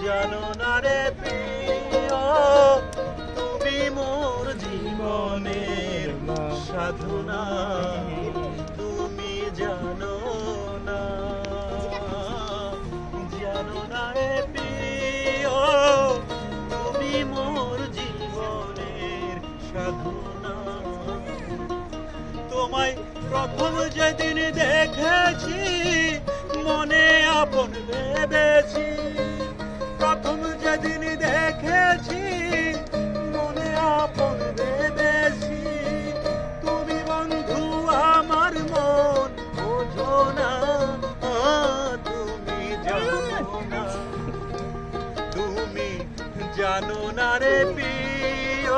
জানো না রে প্রিয়, তুমি মোর জীবনের সাধনা, তুমি জানো না, জানো না রে প্রিয়, তুমি মোর জীবনের সাধনা। তোমায় প্রথম যেদিন দেখেছি মনে আপন ভেবেছি, প্রথম যেদিন দেখেছি মনে আপন ভেবেছি, তুমি বন্ধু আমার মন বোঝো না, তুমি জানো না, তুমি জানো না রে প্রিয়।